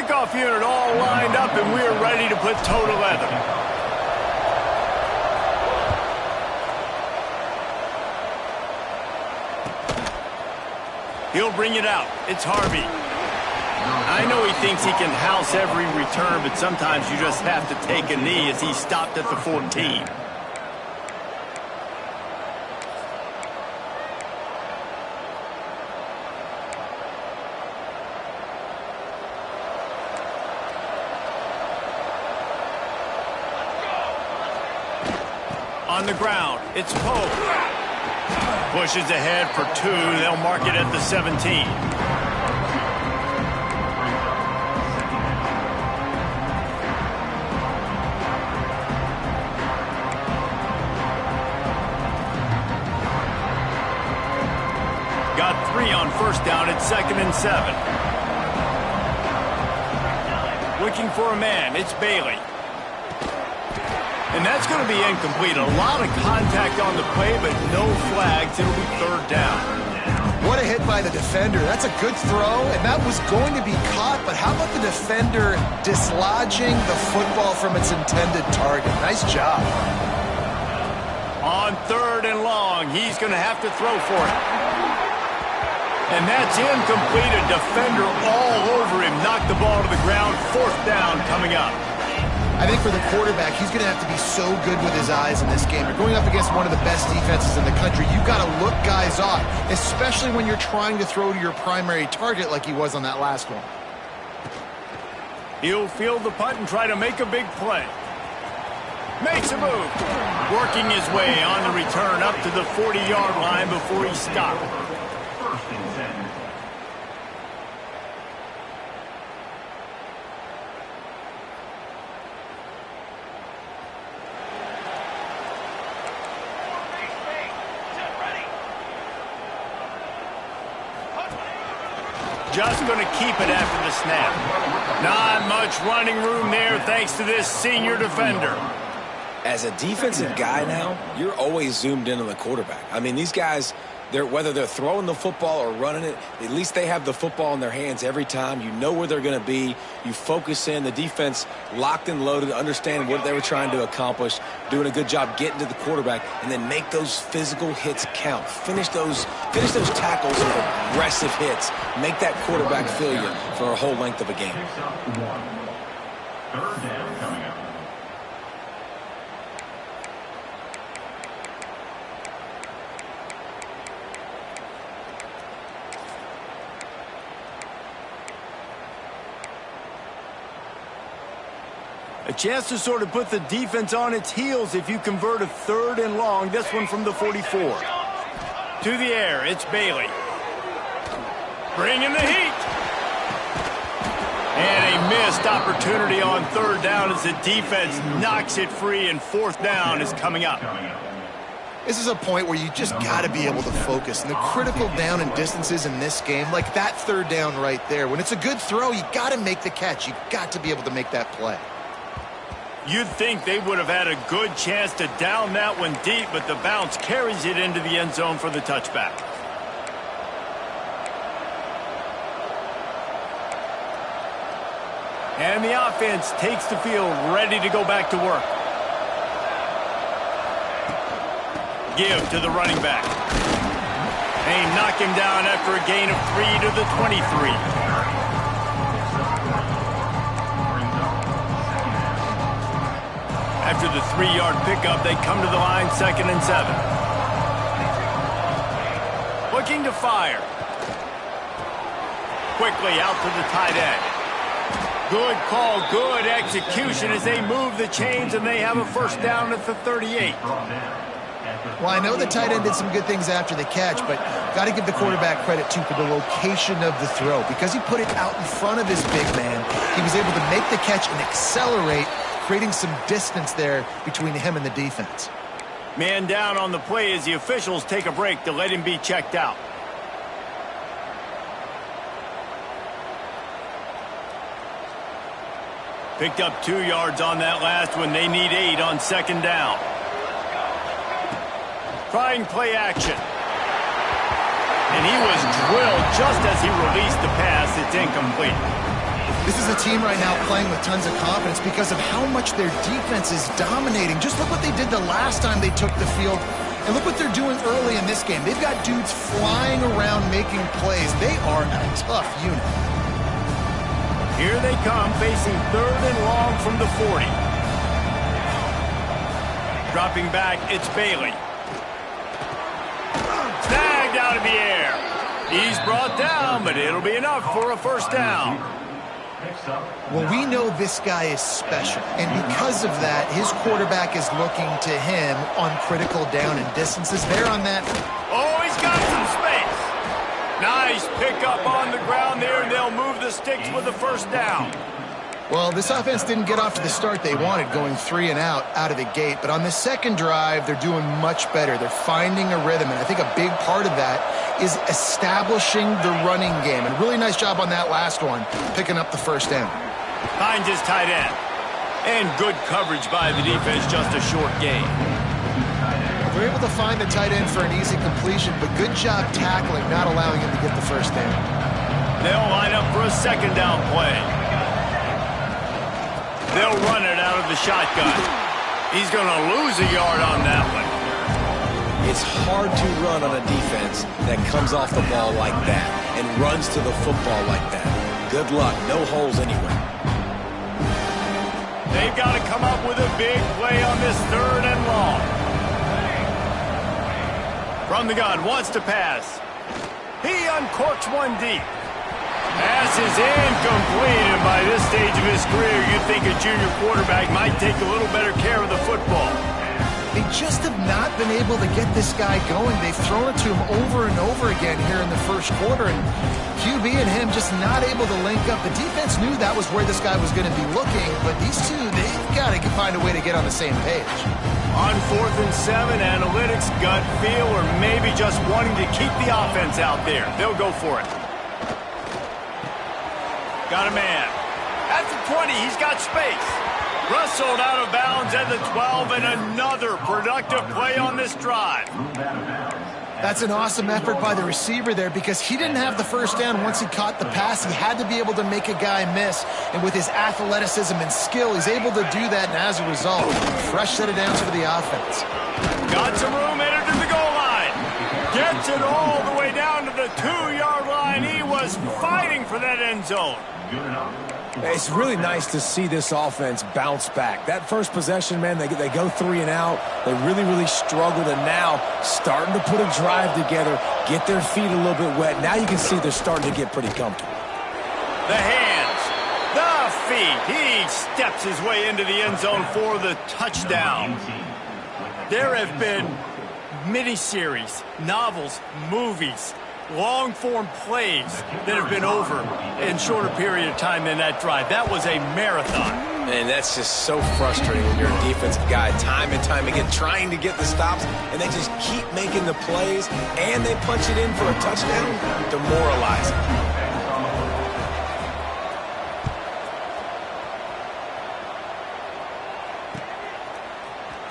Kickoff unit all lined up, and we are ready to put toe to leather. He'll bring it out. It's Harvey. I know he thinks he can house every return, but sometimes you just have to take a knee as he stopped at the 14. On the ground, it's Pope. Pushes ahead for 2. They'll mark it at the 17. Got 3 on first down at 2nd and 7. Looking for a man, it's Bailey. And that's going to be incomplete. A lot of contact on the play, but no flags. It'll be 3rd down. What a hit by the defender. That's a good throw, and that was going to be caught. But how about the defender dislodging the football from its intended target? Nice job. On 3rd and long, he's going to have to throw for it. And that's incomplete. A defender all over him. Knocked the ball to the ground. 4th down coming up. I think for the quarterback, he's going to have to be so good with his eyes in this game. You're going up against one of the best defenses in the country. You've got to look guys off, especially when you're trying to throw to your primary target like he was on that last one. He'll field the punt and try to make a big play. Makes a move. Working his way on the return up to the 40-yard line before he stopped. Just going to keep it after the snap. Not much running room there thanks to this senior defender. As a defensive guy now, you're always zoomed in on the quarterback. I mean, these guys, whether they're throwing the football or running it, at least they have the football in their hands every time. You know where they're going to be. You focus in. The defense locked and loaded, understanding what they were trying to accomplish, doing a good job getting to the quarterback, and then make those physical hits count. Finish those tackles with aggressive hits. Make that quarterback feel you for a whole length of a game. 3rd down coming up. A chance to sort of put the defense on its heels if you convert a 3rd and long. This one from the 44. To the air, it's Bailey. Bringing the heat. And a missed opportunity on 3rd down as the defense knocks it free, and 4th down is coming up. This is a point where you just got to be able to focus. And the critical down and distances in this game, like that 3rd down right there, when it's a good throw, you got to make the catch. You got to be able to make that play. You'd think they would have had a good chance to down that one deep, but the bounce carries it into the end zone for the touchback. And the offense takes the field, ready to go back to work. Give to the running back. They knock him down after a gain of 3 to the 23. After the 3-yard pickup, they come to the line, 2nd and 7. Looking to fire. Quickly out to the tight end. Good call, good execution as they move the chains, and they have a 1st down at the 38. Well, I know the tight end did some good things after the catch, but got to give the quarterback credit, too, for the location of the throw. Because he put it out in front of his big man, he was able to make the catch and accelerate, creating some distance there between him and the defense. Man down on the play as the officials take a break to let him be checked out. Picked up 2 yards on that last one. They need 8 on 2nd down. Trying play action. And he was drilled just as he released the pass. It's incomplete. This is a team right now playing with tons of confidence because of how much their defense is dominating. Just look what they did the last time they took the field, and look what they're doing early in this game. They've got dudes flying around making plays. They are a tough unit. Here they come, facing 3rd and long from the 40. Dropping back, it's Bailey. Snagged out of the air. He's brought down, but it'll be enough for a first down. Well, we know this guy is special, and because of that, his quarterback is looking to him on critical down and distances. There on that. Oh, he's got some space. Nice pickup on the ground there, and they'll move the sticks with the first down. Well, this offense didn't get off to the start they wanted, going 3 and out of the gate. But on the second drive, they're doing much better. They're finding a rhythm, and I think a big part of that is establishing the running game. And really nice job on that last one, picking up the first down. Finds his tight end. And good coverage by the defense, just a short gain. They're able to find the tight end for an easy completion, but good job tackling, not allowing him to get the first down. They'll line up for a second down play. They'll run it out of the shotgun. He's going to lose a yard on that one. It's hard to run on a defense that comes off the ball like that and runs to the football like that. Good luck. No holes anywhere. They've got to come up with a big play on this 3rd and long. From the gun, wants to pass. He uncorks one deep. Pass is incomplete, and by this stage of his career, you'd think a junior quarterback might take a little better care of the football. They just have not been able to get this guy going. They've thrown it to him over and over again here in the first quarter, and QB and him just not able to link up. The defense knew that was where this guy was going to be looking, but these two, they've got to find a way to get on the same page. On 4th and 7, analytics, gut feel, or maybe just wanting to keep the offense out there. They'll go for it. Got a man. At the 20, he's got space. Rustled out of bounds at the 12, and another productive play on this drive. That's an awesome effort by the receiver there because he didn't have the first down once he caught the pass. He had to be able to make a guy miss, and with his athleticism and skill, he's able to do that, and as a result, fresh set of downs for the offense. Got some room, headed to the goal line. Gets it all the way down to the 2-yard line. He was fighting for that end zone. It's really nice to see this offense bounce back. That first possession, man, they go 3 and out. They really struggled, and now starting to put a drive together, get their feet a little bit wet. Now you can see they're starting to get pretty comfortable. The hands, the feet. He steps his way into the end zone for the touchdown. There have been miniseries, novels, movies, long-form plays that have been over in shorter period of time than that drive. That was a marathon. And that's just so frustrating when you're a defensive guy, time and time again, trying to get the stops, and they just keep making the plays, and they punch it in for a touchdown. Demoralizing.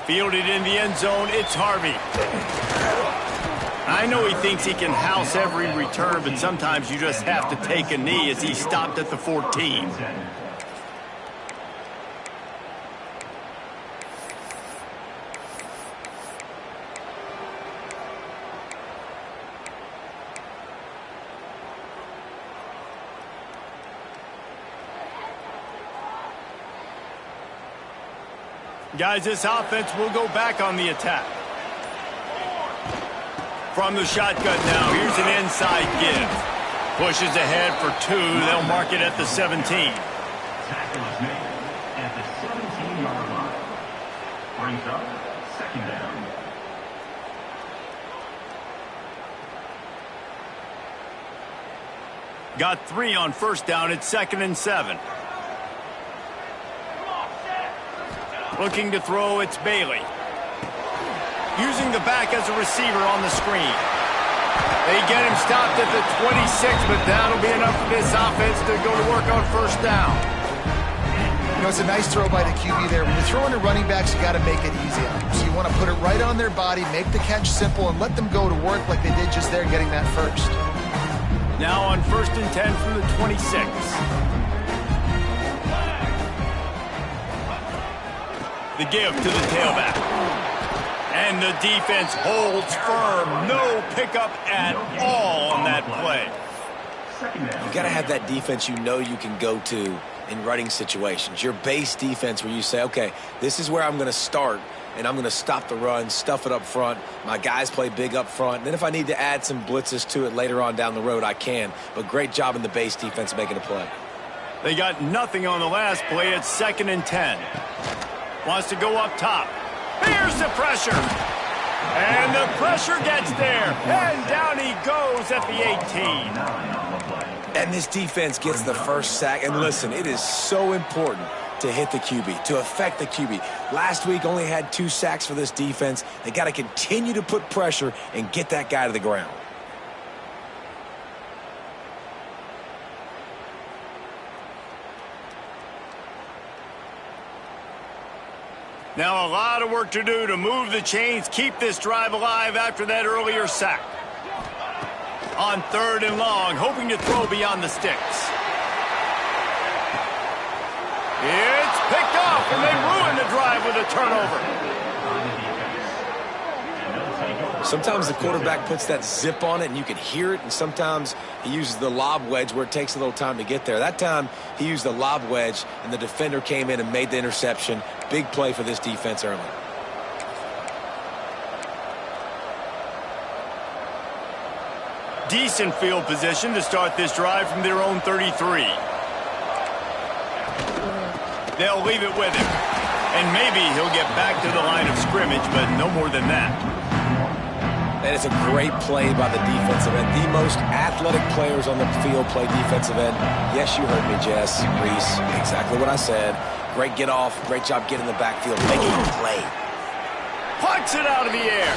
Fielded in the end zone, it's Harvey. I know he thinks he can house every return, but sometimes you just have to take a knee as he stopped at the 14. Guys, this offense will go back on the attack. From the shotgun now, here's an inside give. Pushes ahead for 2. They'll mark it at the 17. Tackle is made at the 17-yard line. Brings up second down. Got 3 on first down. It's 2nd and 7. Looking to throw, it's Bailey. Using the back as a receiver on the screen. They get him stopped at the 26, but that'll be enough for this offense to go to work on first down. You know, it's a nice throw by the QB there. When you're throwing to running backs, you got to make it easy on them. So you want to put it right on their body, make the catch simple, and let them go to work like they did just there getting that first. Now on 1st and 10 from the 26. The give to the tailback. And the defense holds firm. No pickup at all on that play. You got to have that defense you know you can go to in running situations. Your base defense where you say, okay, this is where I'm going to start, and I'm going to stop the run, stuff it up front. My guys play big up front. And then if I need to add some blitzes to it later on down the road, I can. But great job in the base defense making a play. They got nothing on the last play. It's 2nd and 10. Wants to go up top. Here's the pressure. And the pressure gets there. And down he goes at the 18. And this defense gets the first sack. And listen, it is so important to hit the QB, to affect the QB. Last week only had 2 sacks for this defense. They got to continue to put pressure and get that guy to the ground. Now a lot of work to do to move the chains, keep this drive alive after that earlier sack. On 3rd and long, hoping to throw beyond the sticks. It's picked off, and they ruin the drive with a turnover. Sometimes the quarterback puts that zip on it, and you can hear it, and sometimes he uses the lob wedge where it takes a little time to get there. That time, he used the lob wedge, and the defender came in and made the interception. Big play for this defense early. Decent field position to start this drive from their own 33. They'll leave it with him. And maybe he'll get back to the line of scrimmage, but no more than that. That is a great play by the defensive end. The most athletic players on the field play defensive end. Yes, you heard me, Jess, Reese. Exactly what I said. Great get off. Great job getting in the backfield, making a play. Pucks it out of the air.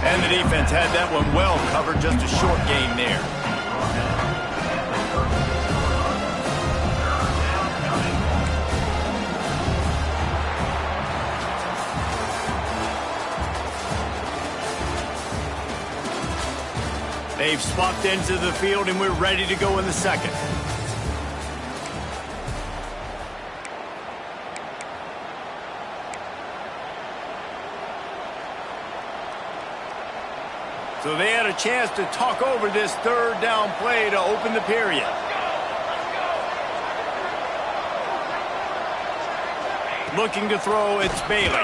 And the defense had that one well covered. Just a short gain there. They've swapped ends of the field, and we're ready to go in the second. So they had a chance to talk over this 3rd down play to open the period. Looking to throw, it's Bailey.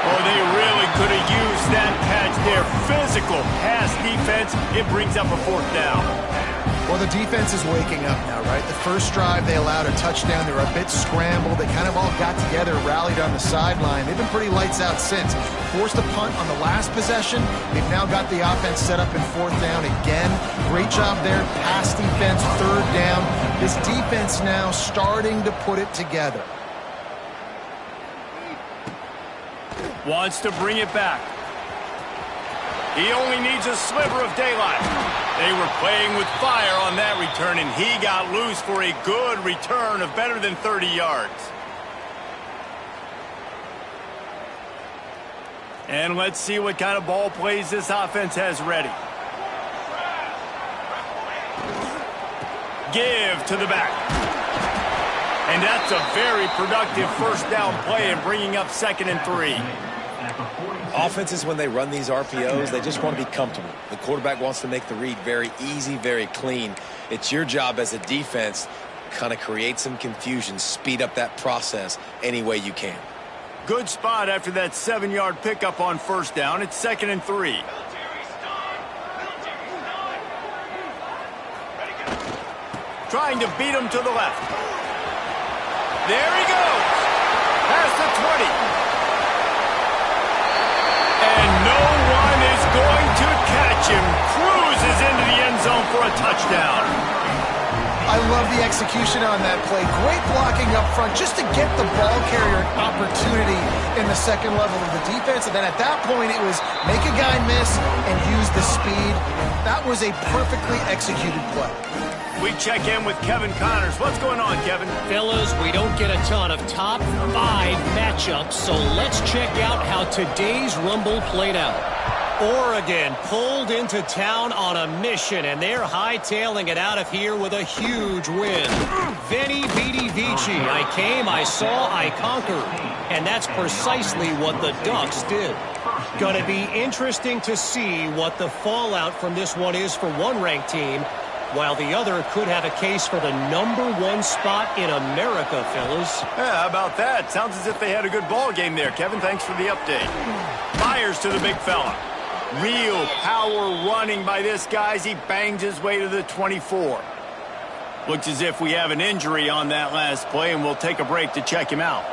Oh, they really could have used that catch there. Physical pass defense. It brings up a 4th down. Well, the defense is waking up now, right? The first drive, they allowed a touchdown. They were a bit scrambled. They kind of all got together, rallied on the sideline. They've been pretty lights out since. Forced a punt on the last possession. They've now got the offense set up in 4th down again. Great job there. Pass defense, 3rd down. This defense now starting to put it together. Wants to bring it back. He only needs a sliver of daylight. They were playing with fire on that return, and he got loose for a good return of better than 30 yards. And let's see what kind of ball plays this offense has ready. Give to the back. And that's a very productive 1st down play and bringing up 2nd and 3. Offenses, when they run these RPOs, they just want to be comfortable. The quarterback wants to make the read very easy, very clean. It's your job as a defense to kind of create some confusion, speed up that process any way you can. Good spot after that 7-yard pickup on 1st down. It's 2nd and 3. Trying to beat him to the left. There he goes. Past the 20. And no one is going to catch him. Cruises into the end zone for a touchdown. I love the execution on that play. Great blocking up front just to get the ball carrier an opportunity in the 2nd level of the defense. And then at that point, it was make a guy miss and use the speed. That was a perfectly executed play. We check in with Kevin Connors. What's going on, Kevin? Fellas, we don't get a ton of top 5 matchups, so let's check out how today's Rumble played out. Oregon pulled into town on a mission, and they're hightailing it out of here with a huge win. Veni, vidi, vici. I came, I saw, I conquered. And that's precisely what the Ducks did. Going to be interesting to see what the fallout from this one is for one ranked team, while the other could have a case for the #1 spot in America, fellas. Yeah, how about that? Sounds as if they had a good ball game there, Kevin. Thanks for the update. Fires to the big fella. Real power running by this guy as he bangs his way to the 24. Looks as if we have an injury on that last play, and we'll take a break to check him out.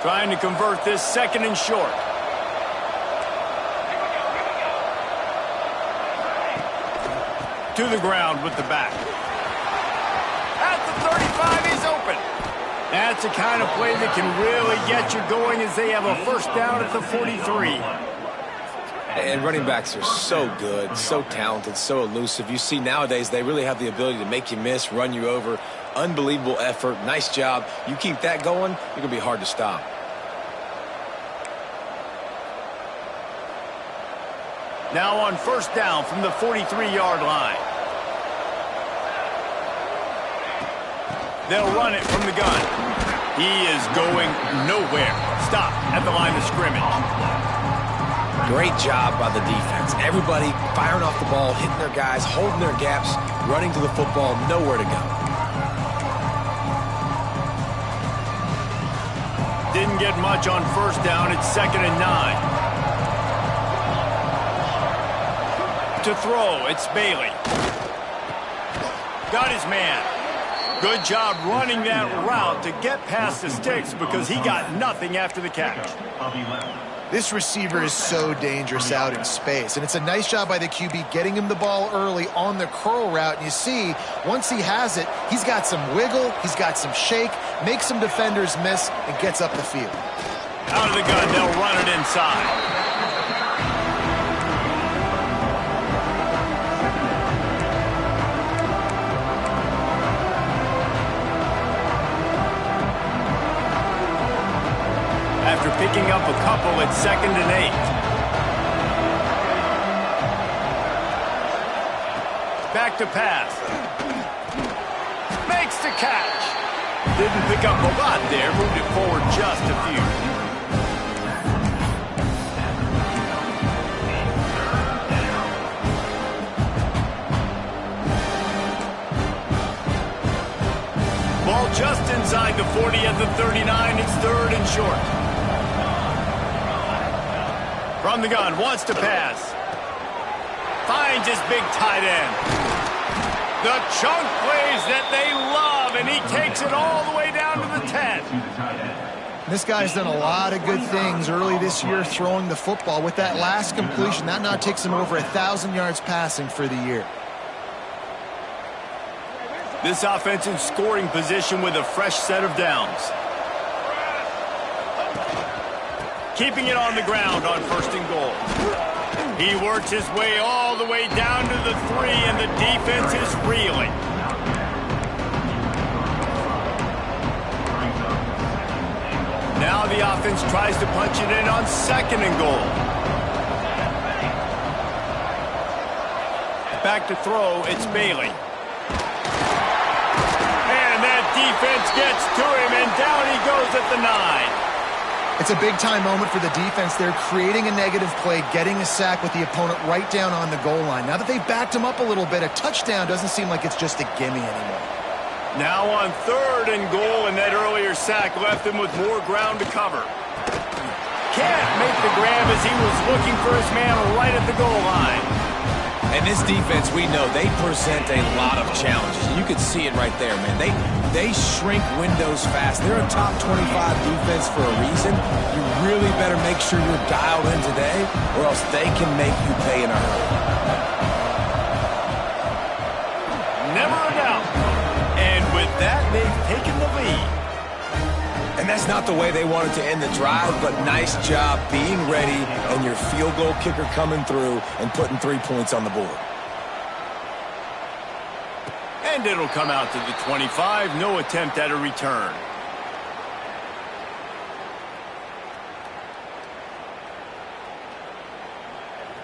Trying to convert this 2nd and short. To the ground with the back. At the 35, he's open. That's the kind of play that can really get you going as they have a first down at the 43. And running backs are so good, so talented, so elusive. You see nowadays they really have the ability to make you miss, run you over. Unbelievable effort. Nice job. You keep that going, you're going to be hard to stop. Now on first down from the 43-yard line. They'll run it from the gun. He is going nowhere. Stop at the line of scrimmage. Great job by the defense. Everybody firing off the ball, hitting their guys, holding their gaps, running to the football, nowhere to go. Didn't get much on first down. It's 2nd and 9. To throw, it's Bailey. Got his man. Good job running that route to get past the sticks because he got nothing after the catch. This receiver is so dangerous out in space, and it's a nice job by the QB getting him the ball early on the curl route. And you see, once he has it, he's got some wiggle, he's got some shake, makes some defenders miss, and gets up the field. Out of the gun, they'll run it inside. After picking up a couple at 2nd and 8. Back to pass. Makes the catch. Didn't pick up a lot there. Moved it forward just a few. Ball just inside the 40 at the 39. It's 3rd and short. From the gun, wants to pass. Finds his big tight end. The chunk plays that they love, and he takes it all the way down to the 10. This guy's done a lot of good things early this year throwing the football. With that last completion, that now takes him over 1,000 yards passing for the year. This offense in scoring position with a fresh set of downs. Keeping it on the ground on 1st and goal. He works his way all the way down to the 3, and the defense is reeling. Now the offense tries to punch it in on 2nd and goal. Back to throw, it's Bailey. And that defense gets to him, and down he goes at the 9. It's a big-time moment for the defense. They're creating a negative play, getting a sack with the opponent right down on the goal line. Now that they've backed him up a little bit, a touchdown doesn't seem like it's just a gimme anymore. Now on 3rd and goal, and that earlier sack left him with more ground to cover. Can't make the grab as he was looking for his man right at the goal line. And this defense, we know, they present a lot of challenges. You could see it right there, man. They shrink windows fast. They're a top 25 defense for a reason. You really better make sure you're dialed in today, or else they can make you pay in a hurry. Never a doubt. And with that, they've taken the lead. And that's not the way they wanted to end the drive, but nice job being ready and your field goal kicker coming through and putting 3 points on the board. And it'll come out to the 25. No attempt at a return.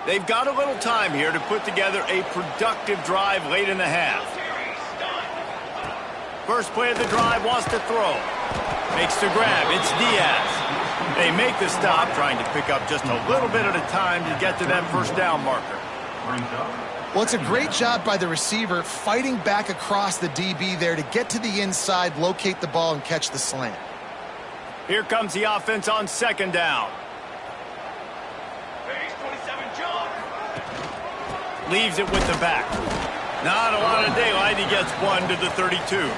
They've got a little time here to put together a productive drive late in the half. First play of the drive, wants to throw. Makes the grab. It's Diaz. They make the stop, trying to pick up just a little bit at a time to get to that first down marker. Well, it's a great job by the receiver fighting back across the DB there to get to the inside, locate the ball, and catch the slant. Here comes the offense on second down. Leaves it with the back. Not a lot of daylight. He gets one to the 32.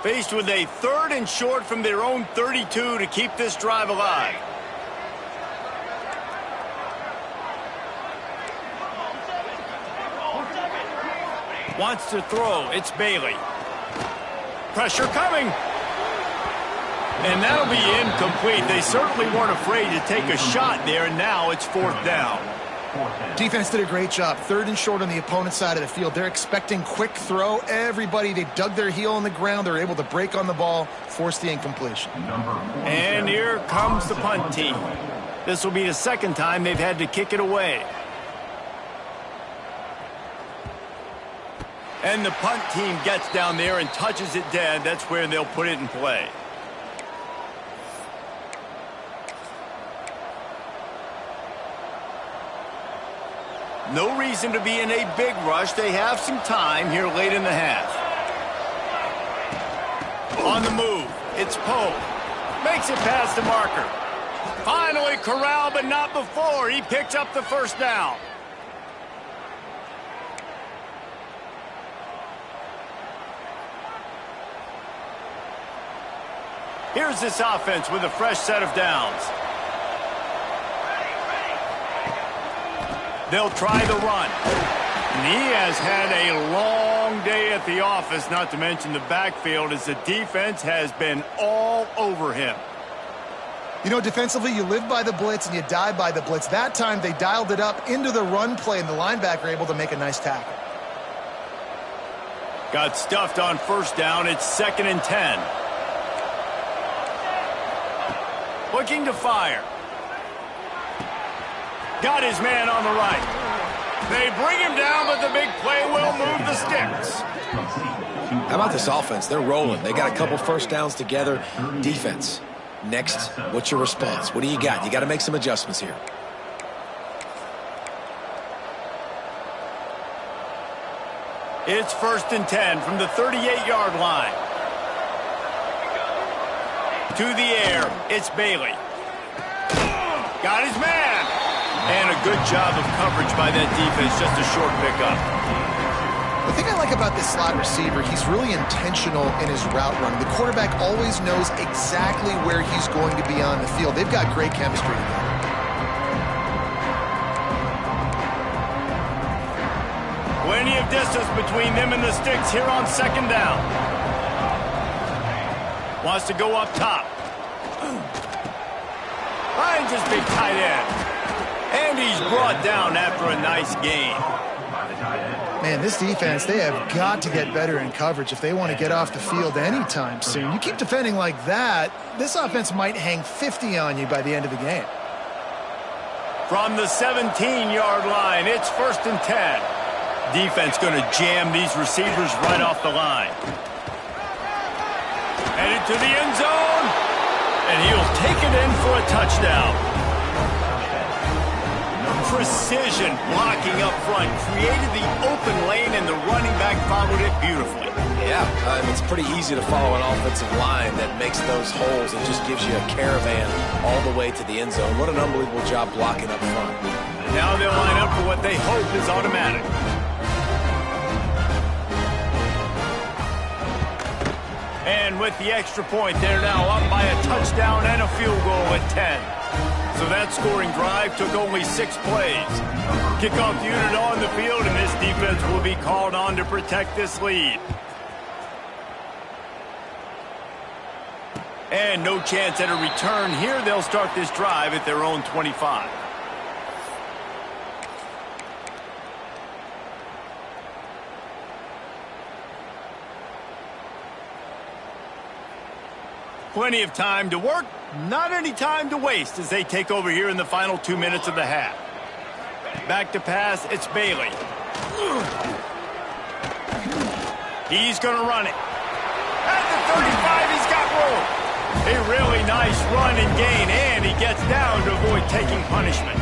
Faced with a 3rd and short from their own 32 to keep this drive alive. Wants to throw. It's Bailey. Pressure coming. And that'll be incomplete. They certainly weren't afraid to take a shot there, and now it's 4th down. Defense did a great job. 3rd and short on the opponent's side of the field. They're expecting quick throw. Everybody, they dug their heel on the ground. They're able to break on the ball, force the incompletion. And here comes the punt team. This will be the 2nd time they've had to kick it away. And the punt team gets down there and touches it dead. That's where they'll put it in play. No reason to be in a big rush. They have some time here late in the half. On the move, it's Poe. Makes it past the marker. Finally corralled, but not before. He picks up the first down. Here's this offense with a fresh set of downs. They'll try the run. And he has had a long day at the office, not to mention the backfield, as the defense has been all over him. You know, defensively, you live by the blitz and you die by the blitz. That time, they dialed it up into the run play, and the linebacker able to make a nice tackle. Got stuffed on first down. It's 2nd and 10. Looking to fire. Got his man on the right. They bring him down, but the big play will move the sticks. How about this offense? They're rolling. They got a couple first downs together. Defense. Next, what's your response? What do you got? You got to make some adjustments here. It's 1st and 10 from the 38-yard line. To the air, it's Bailey. Got his man. And a good job of coverage by that defense, just a short pickup. The thing I like about this slot receiver, he's really intentional in his route running. The quarterback always knows exactly where he's going to be on the field. They've got great chemistry together. Plenty of distance between them and the sticks here on 2nd down. Wants to go up top. Finds his big tight end. And he's brought down after a nice gain. Man, this defense, they have got to get better in coverage if they want to get off the field anytime soon. You keep defending like that, this offense might hang 50 on you by the end of the game. From the 17-yard line, it's 1st and 10. Defense going to jam these receivers right off the line. Headed to the end zone. And he'll take it in for a touchdown. Precision blocking up front. Created the open lane, and the running back followed it beautifully. Yeah, it's pretty easy to follow an offensive line that makes those holes and just gives you a caravan all the way to the end zone. What an unbelievable job blocking up front. Now they'll line up for what they hope is automatic. And with the extra point, they're now up by a touchdown and a field goal at 10. So that scoring drive took only 6 plays. Kickoff unit on the field, and this defense will be called on to protect this lead. And no chance at a return here. They'll start this drive at their own 25. Plenty of time to work, not any time to waste as they take over here in the final 2 minutes of the half. Back to pass, it's Bailey. He's going to run it. At the 35, he's got room. A really nice run and gain, and he gets down to avoid taking punishment.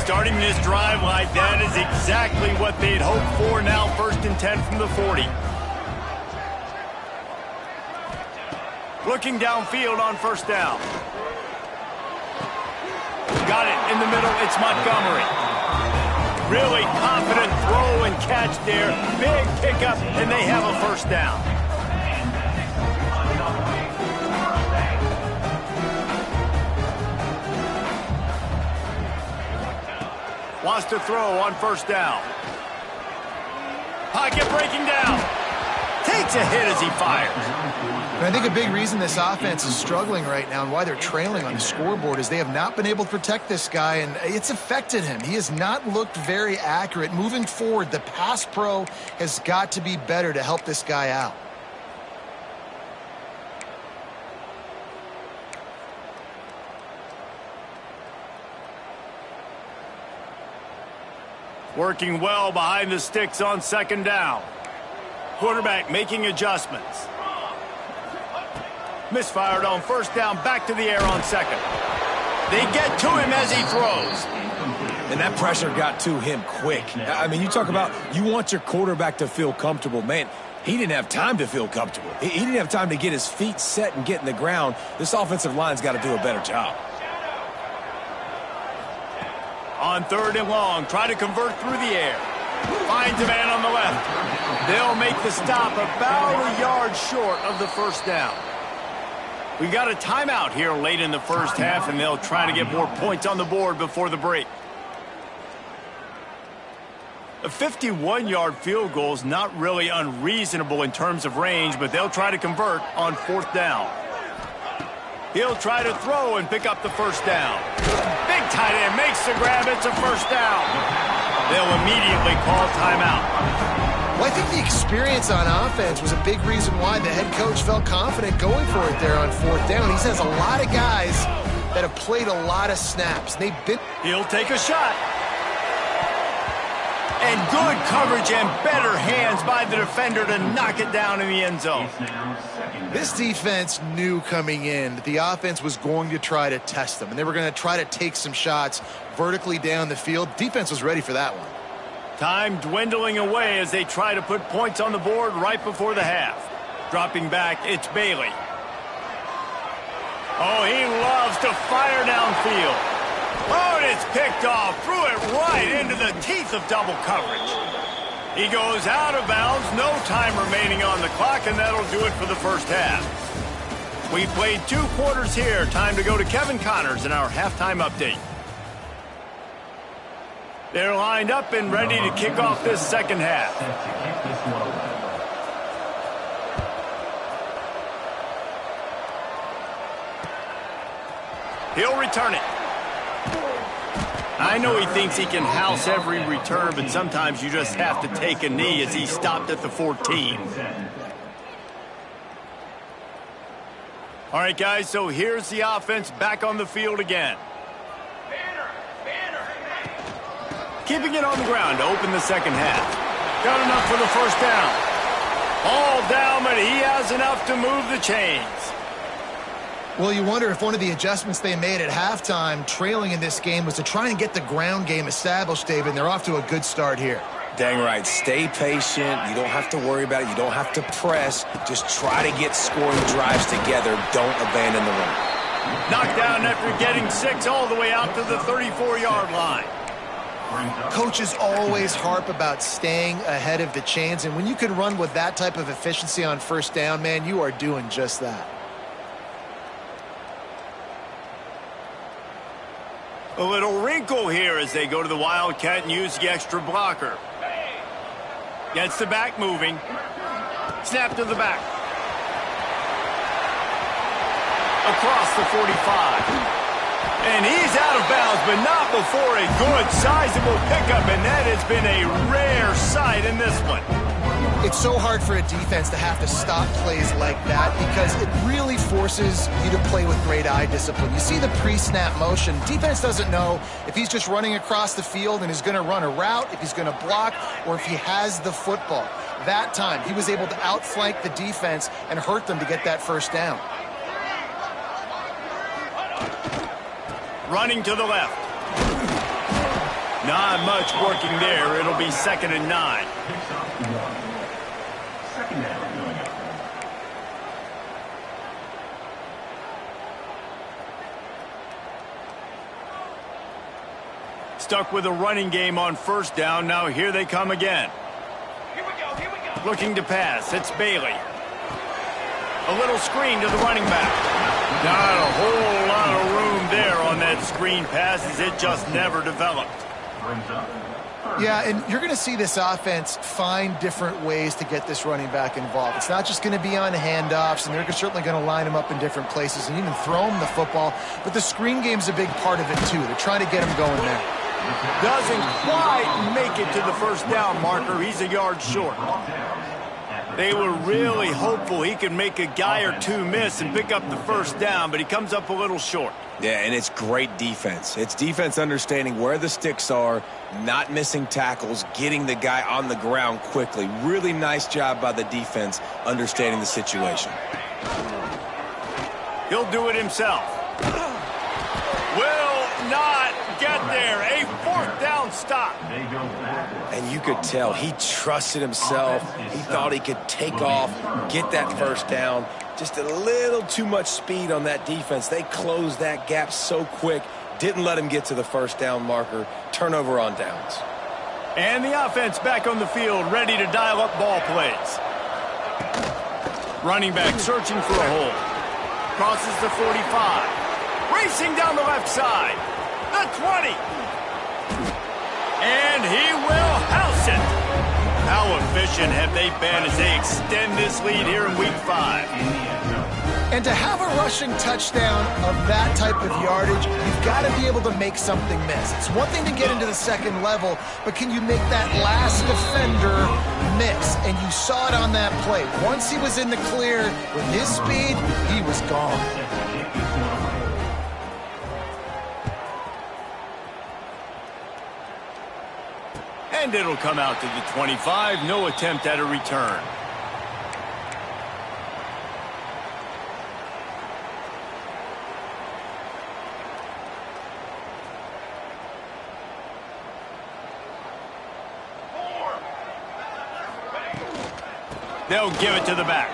Starting this drive like that is exactly what they'd hoped for. Now 1st and 10 from the 40. Looking downfield on 1st down. Got it in the middle. It's Montgomery. Really confident throw and catch there. Big pickup, and they have a 1st down. Wants to throw on 1st down. Pocket breaking down. Takes a hit as he fires. And I think a big reason this offense is struggling right now and why they're trailing on the scoreboard is they have not been able to protect this guy, and it's affected him. He has not looked very accurate. Moving forward, the pass pro has got to be better to help this guy out. Working well behind the sticks on 2nd down. Quarterback making adjustments. Misfired on 1st down, back to the air on 2nd. They get to him as he throws. And that pressure got to him quick. I mean, you talk about you want your quarterback to feel comfortable. Man, he didn't have time to feel comfortable. He didn't have time to get his feet set and get in the ground. This offensive line's got to do a better job. On 3rd and long, try to convert through the air. Finds a man on the left. They'll make the stop about a yard short of the 1st down. We got a timeout here late in the 1st half, and they'll try to get more points on the board before the break. A 51-yard field goal is not really unreasonable in terms of range, but they'll try to convert on 4th down. He'll try to throw and pick up the 1st down. Big tight end makes the grab. It's a 1st down. They'll immediately call timeout. Well, I think the experience on offense was a big reason why the head coach felt confident going for it there on 4th down. He has a lot of guys that have played a lot of snaps. He'll take a shot. And good coverage and better hands by the defender to knock it down in the end zone. This defense knew coming in that the offense was going to try to test them, and they were going to try to take some shots vertically down the field. Defense was ready for that one. Time dwindling away as they try to put points on the board right before the half. Dropping back, it's Bailey. Oh, he loves to fire downfield. Oh, and it's picked off. Threw it right into the teeth of double coverage. He goes out of bounds. No time remaining on the clock, and that'll do it for the 1st half. We played 2 quarters here. Time to go to Kevin Connors in our halftime update. They're lined up and ready to kick off this 2nd half. He'll return it. I know he thinks he can house every return, but sometimes you just have to take a knee as he stopped at the 14. All right, guys, so here's the offense back on the field again. Keeping it on the ground to open the 2nd half. Got enough for the 1st down. All down, but he has enough to move the chains. Well, you wonder if one of the adjustments they made at halftime, trailing in this game, was to try and get the ground game established, David, and they're off to a good start here. Dang right. Stay patient. You don't have to worry about it. You don't have to press. Just try to get scoring drives together. Don't abandon the run. Knocked down after getting 6 all the way out to the 34-yard line. Coaches always harp about staying ahead of the chains, and when you can run with that type of efficiency on 1st down, man, you are doing just that. A little wrinkle here as they go to the Wildcat and use the extra blocker. Gets the back moving. Snap to the back. Across the 45. And he's out of bounds, but not before a good, sizable pickup, and that has been a rare sight in this one. It's so hard for a defense to have to stop plays like that because it really forces you to play with great eye discipline. You see the pre-snap motion. Defense doesn't know if he's just running across the field and is going to run a route, if he's going to block, or if he has the football. That time, he was able to outflank the defense and hurt them to get that first down. Running to the left. Not much working there. It'll be 2nd and 9. Second down coming up. Stuck with a running game on 1st down. Now here they come again. Here we go. Looking to pass. It's Bailey. A little screen to the running back. Not a whole lot of room there on that screen pass as it just never developed. Brings up. Yeah, and you're going to see this offense find different ways to get this running back involved. It's not just going to be on handoffs, and they're certainly going to line him up in different places and even throw him the football. But the screen game's a big part of it, too. They're trying to get him going there. Doesn't quite make it to the 1st down marker. He's a yard short. They were really hopeful he could make a guy or two miss and pick up the 1st down, but he comes up a little short. Yeah, and it's great defense. It's defense understanding where the sticks are, not missing tackles, getting the guy on the ground quickly. Really nice job by the defense understanding the situation. He'll do it himself. Will not get there. A 4th down stop. They go backwards. And you could tell he trusted himself. He thought he could take off, get that 1st down. Just a little too much speed on that defense. They closed that gap so quick. Didn't let him get to the 1st down marker. Turnover on downs. And the offense back on the field, ready to dial up ball plays. Running back searching for a hole. Crosses the 45. Racing down the left side. The 20. And he will house it. How efficient have they been as they extend this lead here in Week 5? And to have a rushing touchdown of that type of yardage, you've got to be able to make something miss. It's one thing to get into the 2nd level, but can you make that last defender miss? And you saw it on that play. Once he was in the clear with his speed, he was gone. And it'll come out to the 25. No attempt at a return. They'll give it to the back.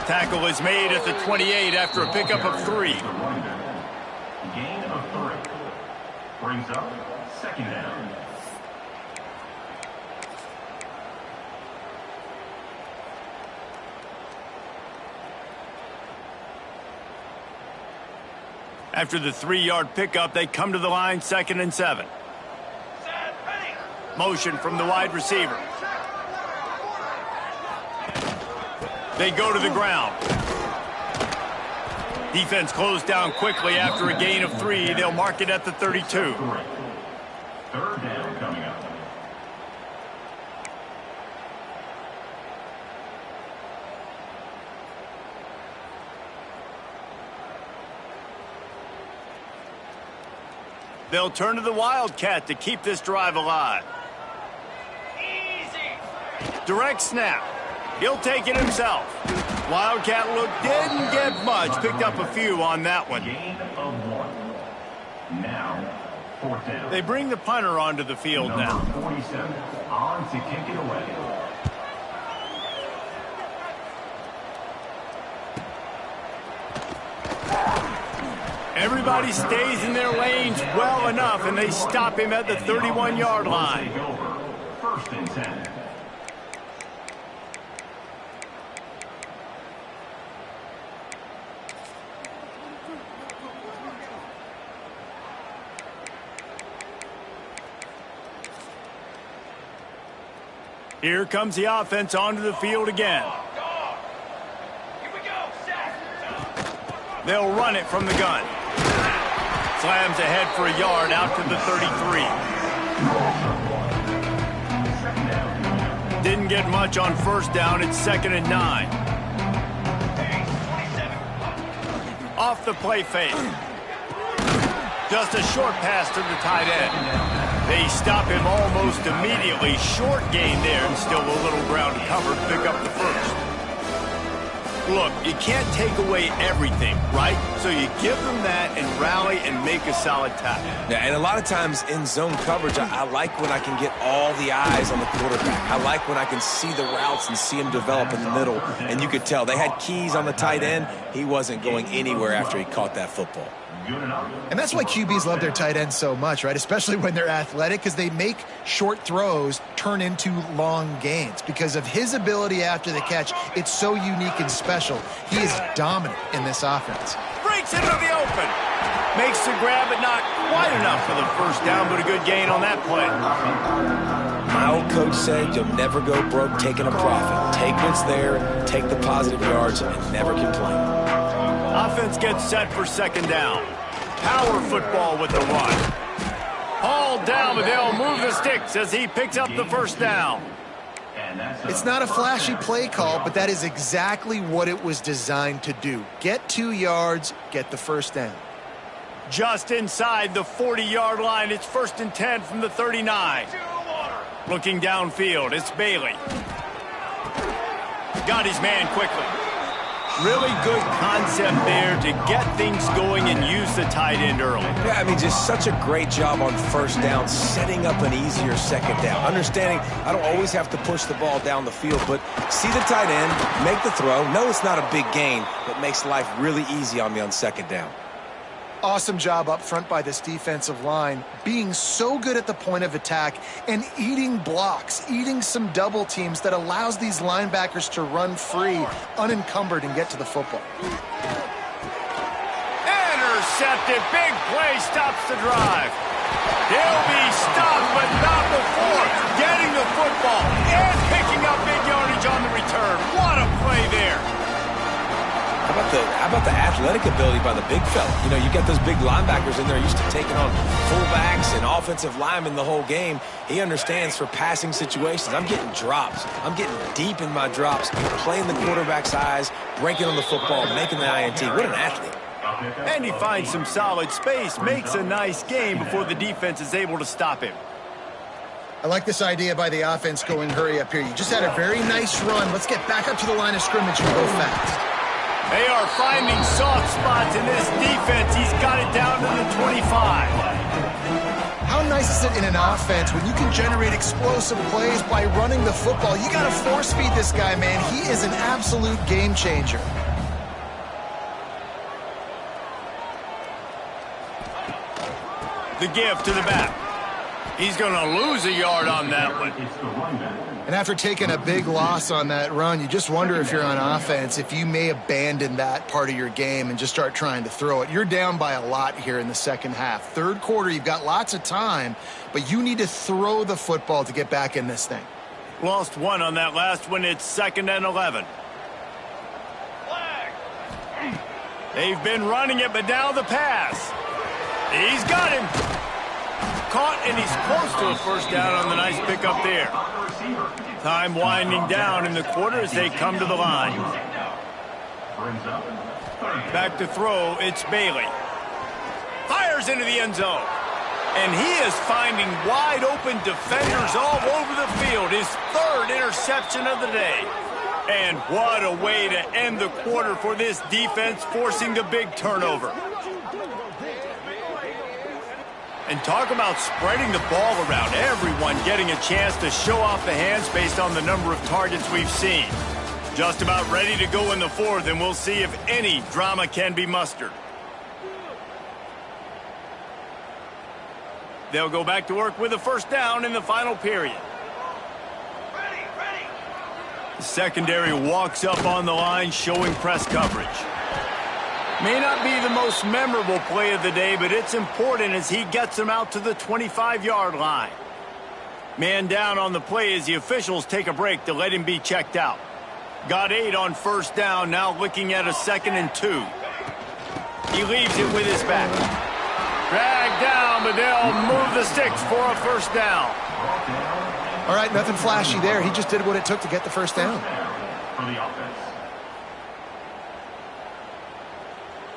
Tackle is made at the 28 after a pickup of 3. Gain of 3. Brings up 2nd down. After the 3-yard pickup, they come to the line, 2nd and 7. Motion from the wide receiver. They go to the ground. Defense closed down quickly after a gain of 3. They'll mark it at the 32. 3rd down coming up. They'll turn to the Wildcat to keep this drive alive. Direct snap. He'll take it himself. Wildcat look didn't get much. Picked up a few on that one. Gain of 1. Now, 4th down. They bring the punter onto the field now. Number 47 on to kick it away. Everybody stays in their lanes well enough, and they stop him at the 31-yard line. 1st and 10. Here comes the offense onto the field again. They'll run it from the gun. Slams ahead for a yard out to the 33. Didn't get much on first down. It's 2nd and 9. Off the play fake. Just a short pass to the tight end. They stop him almost immediately. Short gain there and still a little ground to cover to pick up the first. Look, you can't take away everything, right? So you give them that and rally and make a solid tackle. Yeah, and a lot of times in zone coverage, I like when I can get all the eyes on the quarterback. I like when I can see the routes and see him develop in the middle. And you could tell they had keys on the tight end. He wasn't going anywhere after he caught that football. And that's why QBs love their tight ends so much, right? Especially when they're athletic, because they make short throws turn into long gains. Because of his ability after the catch, it's so unique and special. He is dominant in this offense. Breaks into the open. Makes the grab, but not quite enough for the first down, but a good gain on that play. My old coach said you'll never go broke taking a profit. Take what's there, take the positive yards, and never complain. Offense gets set for 2nd down. Power football with the run. Hauled down, but they'll move the sticks as he picks up the first down. It's not a flashy play call, but that is exactly what it was designed to do. Get 2 yards, get the first down. Just inside the 40-yard line, it's 1st and 10 from the 39. Looking downfield, it's Bailey. Got his man quickly. Really good concept there to get things going and use the tight end early. Yeah, I mean, just such a great job on first down, setting up an easier 2nd down. Understanding I don't always have to push the ball down the field, but see the tight end, make the throw. No, it's not a big gain, but makes life really easy on me on 2nd down. Awesome job up front by this defensive line, being so good at the point of attack and eating blocks, eating some double teams that allows these linebackers to run free, unencumbered, and get to the football. Intercepted. Big play stops the drive. He'll be stopped, but not before getting the football and picking up big yardage on the return. What a play there. How about the athletic ability by the big fella? You know, you get those big linebackers in there used to taking on fullbacks and offensive linemen the whole game. He understands for passing situations. I'm getting drops. I'm getting deep in my drops, playing the quarterback's eyes, breaking on the football, making the INT. What an athlete. And he finds some solid space, makes a nice game before the defense is able to stop him. I like this idea by the offense going hurry up here. You just had a very nice run. Let's get back up to the line of scrimmage and go fast. They are finding soft spots in this defense. He's got it down to the 25. How nice is it in an offense when you can generate explosive plays by running the football? You got to force feed this guy, man. He is an absolute game changer. The give to the back. He's going to lose a yard on that one. And after taking a big loss on that run, you just wonder if you're on offense, if you may abandon that part of your game and just start trying to throw it. You're down by a lot here in the 2nd half. 3rd quarter, you've got lots of time, but you need to throw the football to get back in this thing. Lost one on that last one. It's 2nd and 11. They've been running it, but now the pass. He's got him. Caught, and he's close to a first down on the nice pickup there. Time winding down in the quarter as they come to the line. Back to throw, it's Bailey. Fires into the end zone. And he is finding wide open defenders all over the field. His 3rd interception of the day. And what a way to end the quarter for this defense, forcing the big turnover. And talk about spreading the ball around. Everyone getting a chance to show off the hands based on the number of targets we've seen. Just about ready to go in the 4th, and we'll see if any drama can be mustered. They'll go back to work with a first down in the final period. The secondary walks up on the line, showing press coverage. May not be the most memorable play of the day, but it's important as he gets them out to the 25-yard line. Man down on the play as the officials take a break to let him be checked out. Got 8 on first down, now looking at a 2nd and 2. He leaves it with his back. Dragged down, but they'll move the sticks for a first down. All right, nothing flashy there. He just did what it took to get the first down. For the offense.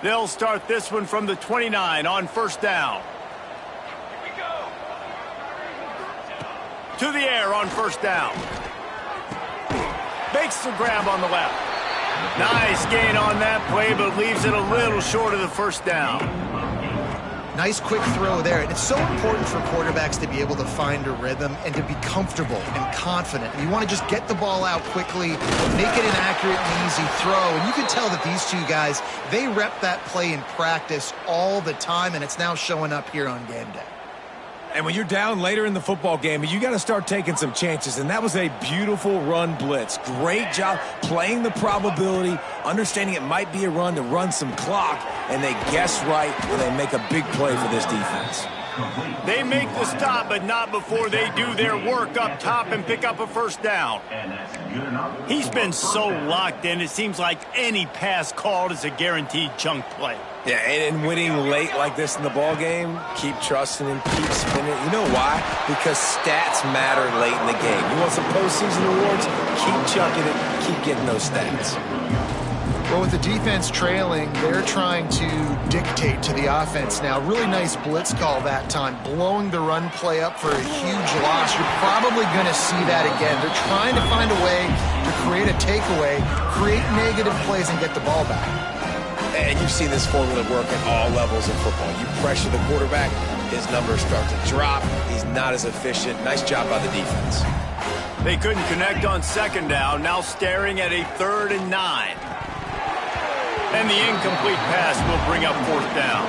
They'll start this one from the 29 on first down. Here we go. To the air on first down. Makes the grab on the left. Nice gain on that play, but leaves it a little short of the first down. Nice quick throw there. And it's so important for quarterbacks to be able to find a rhythm and to be comfortable and confident. And you want to just get the ball out quickly, make it an accurate and easy throw. And you can tell that these two guys, they rep that play in practice all the time, and it's now showing up here on game day. And when you're down later in the football game, you got to start taking some chances. And that was a beautiful run blitz. Great job playing the probability, understanding it might be a run to run some clock. And they guess right and they make a big play for this defense. They make the stop, but not before they do their work up top and pick up a first down. And that's good enough. He's been so locked in, it seems like any pass called is a guaranteed chunk play. Yeah, and winning late like this in the ball game, keep trusting him, keep spinning. You know why? Because stats matter late in the game. You want some postseason awards? Keep chucking it, keep getting those stats. Well, with the defense trailing, they're trying to dictate to the offense now. Really nice blitz call that time, blowing the run play up for a huge loss. You're probably going to see that again. They're trying to find a way to create a takeaway, create negative plays, and get the ball back. And you've seen this formula work at all levels of football. You pressure the quarterback, his numbers start to drop. He's not as efficient. Nice job by the defense. They couldn't connect on second down, now staring at a 3rd and 9. And the incomplete pass will bring up 4th down.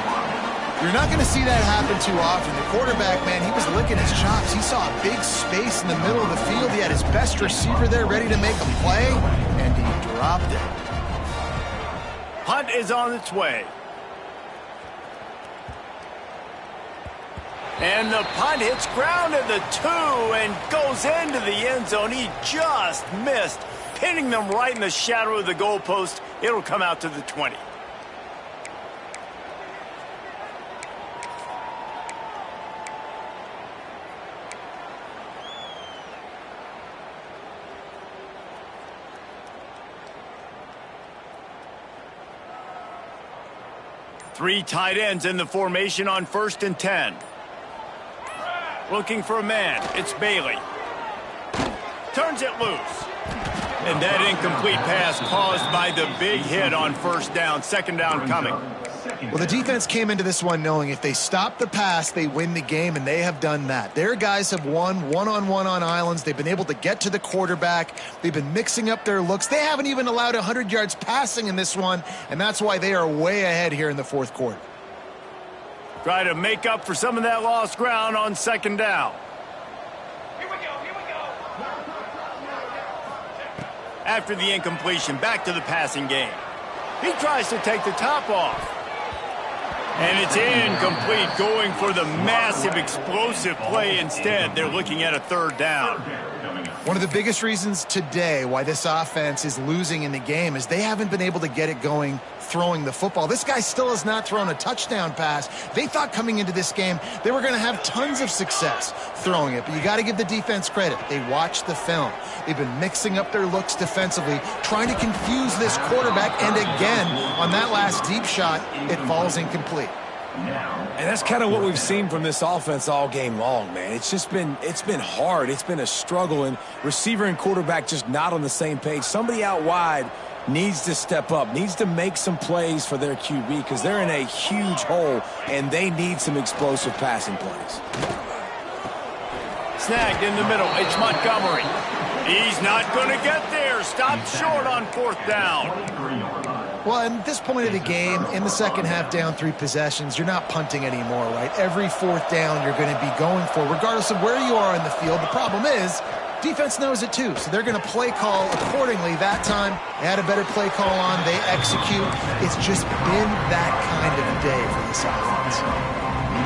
You're not going to see that happen too often. The quarterback, man, he was licking his chops. He saw a big space in the middle of the field. He had his best receiver there ready to make a play, and he dropped it. Punt is on its way. And the punt hits ground at the 2 and goes into the end zone. He just missed, pinning them right in the shadow of the goalpost. It'll come out to the 20. Three tight ends in the formation on 1st and 10. Looking for a man. It's Bailey. Turns it loose. And that incomplete pass caused by the big hit on 1st down. 2nd down coming. Well, the defense came into this one knowing if they stop the pass, they win the game, and they have done that. Their guys have won one-on-one on islands. They've been able to get to the quarterback. They've been mixing up their looks. They haven't even allowed 100 yards passing in this one, and that's why they are way ahead here in the 4th quarter. Try to make up for some of that lost ground on 2nd down. Here we go. Here we go. After the incompletion, back to the passing game. He tries to take the top off. And it's incomplete, going for the massive explosive play instead. They're looking at a 3rd down. One of the biggest reasons today why this offense is losing in the game is they haven't been able to get it going throwing the football. This guy still has not thrown a touchdown pass. They thought coming into this game they were going to have tons of success throwing it, but you got to give the defense credit. They watched the film. They've been mixing up their looks defensively, trying to confuse this quarterback, and again, on that last deep shot, it falls incomplete. And that's kind of what we've seen from this offense all game long, man. It's been hard. It's been a struggle, and receiver and quarterback just not on the same page. Somebody out wide needs to step up, needs to make some plays for their QB because they're in a huge hole, and they need some explosive passing plays. Snagged in the middle. It's Montgomery. He's not going to get there. Stopped short on 4th down. Well, at this point of the game, in the second half, down 3 possessions, you're not punting anymore, right? Every 4th down you're going to be going for, regardless of where you are in the field. The problem is, defense knows it too, so they're going to play call accordingly. That time, they had a better play call on. They execute. It's just been that kind of a day for this offense.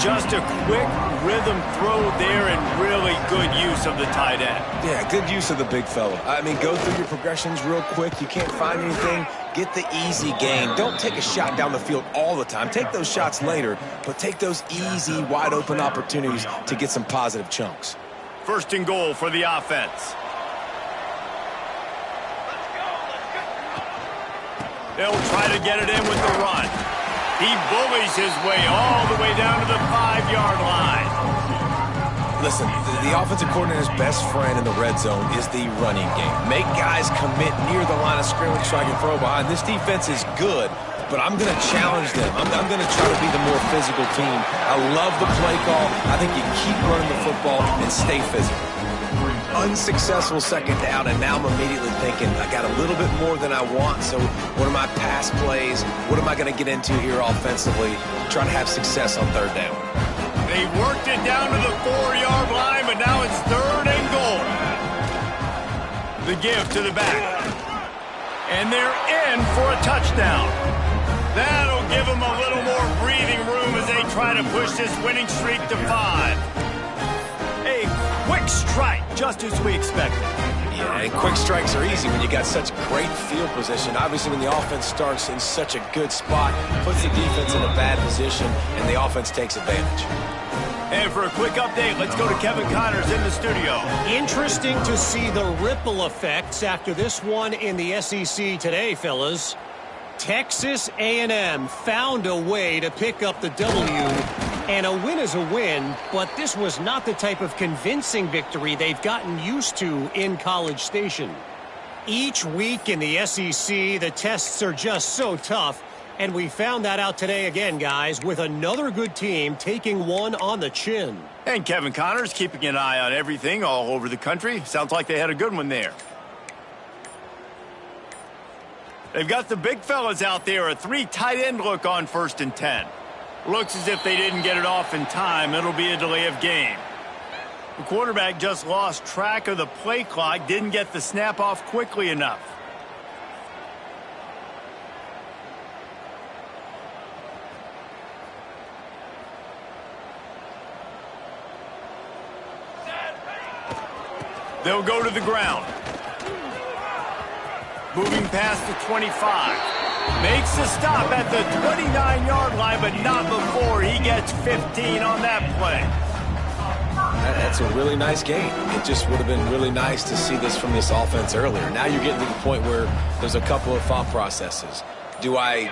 Just a quick rhythm throw there and really good use of the tight end. Yeah, good use of the big fella. I mean, go through your progressions real quick. You can't find anything. Get the easy gain. Don't take a shot down the field all the time. Take those shots later, but take those easy, wide-open opportunities to get some positive chunks. First and goal for the offense. They'll try to get it in with the run. He bullies his way all the way down to the 5-yard line. Listen, the offensive coordinator's best friend in the red zone is the running game. Make guys commit near the line of scrimmage so I can throw behind. This defense is good, but I'm going to challenge them. I'm going to try to be the more physical team. I love the play call. I think you keep running the football and stay physical. Unsuccessful second down, and now I'm immediately thinking, I got a little bit more than I want, so what are my pass plays? What am I going to get into here offensively? Trying to have success on third down. They worked it down to the 4-yard line, but now it's third and goal. The give to the back. And they're in for a touchdown. That'll give them a little more breathing room as they try to push this winning streak to 5. A quick strike, just as we expected. Yeah, and quick strikes are easy when you got such great field position. Obviously, when the offense starts in such a good spot, puts the defense in a bad position, and the offense takes advantage. And for a quick update, let's go to Kevin Connors in the studio. Interesting to see the ripple effects after this one in the SEC today, fellas. Texas A&M found a way to pick up the W, and a win is a win, but this was not the type of convincing victory they've gotten used to in College Station. Each week in the SEC, the tests are just so tough, and we found that out today again, guys, with another good team taking one on the chin. And Kevin Connors keeping an eye on everything all over the country. Sounds like they had a good one there. They've got the big fellas out there, a 3 tight end look on 1st and 10. Looks as if they didn't get it off in time. It'll be a delay of game. The quarterback just lost track of the play clock, didn't get the snap off quickly enough. They'll go to the ground. Moving past the 25. Makes the stop at the 29-yard line, but not before he gets 15 on that play. That's a really nice game. It just would have been really nice to see this from this offense earlier. Now you're getting to the point where there's a couple of thought processes. Do I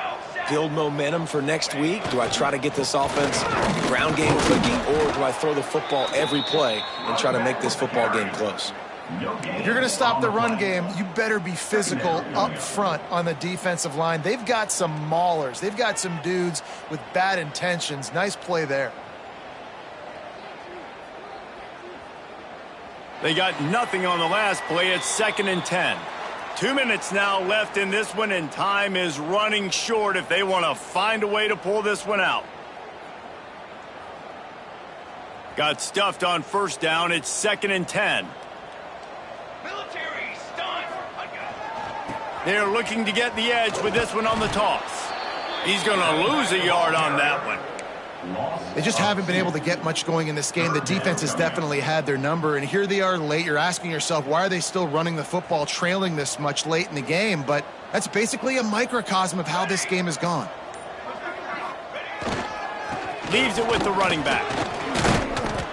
build momentum for next week? Do I try to get this offense ground game clicking, or do I throw the football every play and try to make this football game close? If you're going to stop the run game, you better be physical up front on the defensive line. They've got some maulers. They've got some dudes with bad intentions. Nice play there. They got nothing on the last play. It's 2nd and 10. 2 minutes now left in this one, and time is running short if they want to find a way to pull this one out. Got stuffed on 1st down. It's 2nd and 10. Military stunt. They're looking to get the edge with this one on the toss. He's going to lose a yard on that one. They just haven't been able to get much going in this game. The defense has definitely had their number, and here they are late. You're asking yourself, why are they still running the football, trailing this much late in the game? But that's basically a microcosm of how this game has gone. Leaves it with the running back.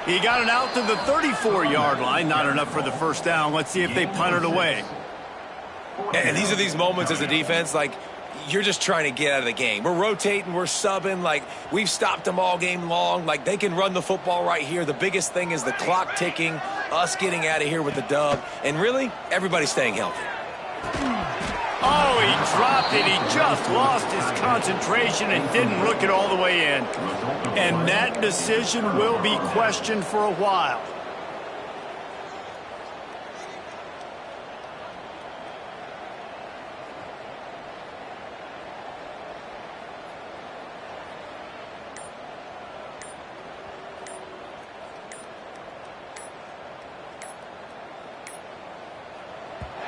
He got it out to the 34-yard line. Not enough for the 1st down. Let's see if they punt it away. And these are these moments as a defense, like, you're just trying to get out of the game. We're rotating, we're subbing, like, we've stopped them all game long. Like, they can run the football right here. The biggest thing is the clock ticking, us getting out of here with the dub, and really, everybody staying healthy. Oh, he dropped it. He just lost his concentration and didn't look it all the way in. And that decision will be questioned for a while.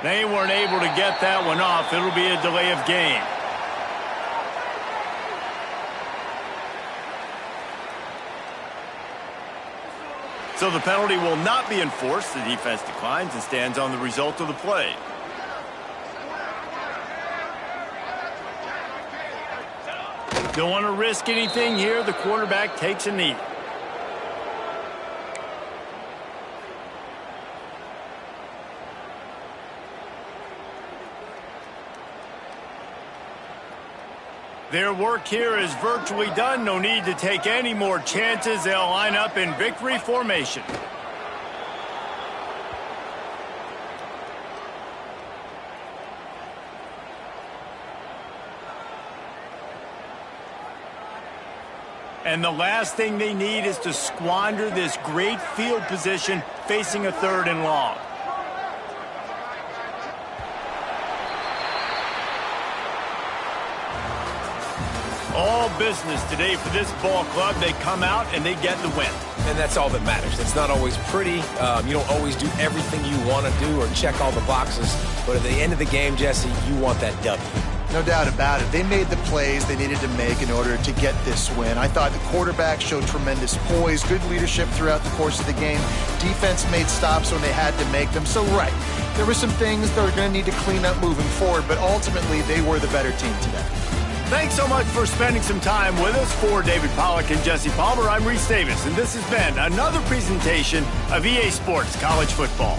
They weren't able to get that one off. It'll be a delay of game. So the penalty will not be enforced. The defense declines and stands on the result of the play. Don't want to risk anything here. The quarterback takes a knee. Their work here is virtually done. No need to take any more chances. They'll line up in victory formation. And the last thing they need is to squander this great field position facing a 3rd and long. All business today for this ball club. They come out and they get the win. And that's all that matters. It's not always pretty. You don't always do everything you want to do or check all the boxes. But at the end of the game, Jesse, you want that W. No doubt about it. They made the plays they needed to make in order to get this win. I thought the quarterback showed tremendous poise, good leadership throughout the course of the game. Defense made stops when they had to make them. So, right, there were some things they're going to need to clean up moving forward, but ultimately they were the better team today. Thanks so much for spending some time with us. For David Pollack and Jesse Palmer, I'm Reese Davis, and this has been another presentation of EA Sports College Football.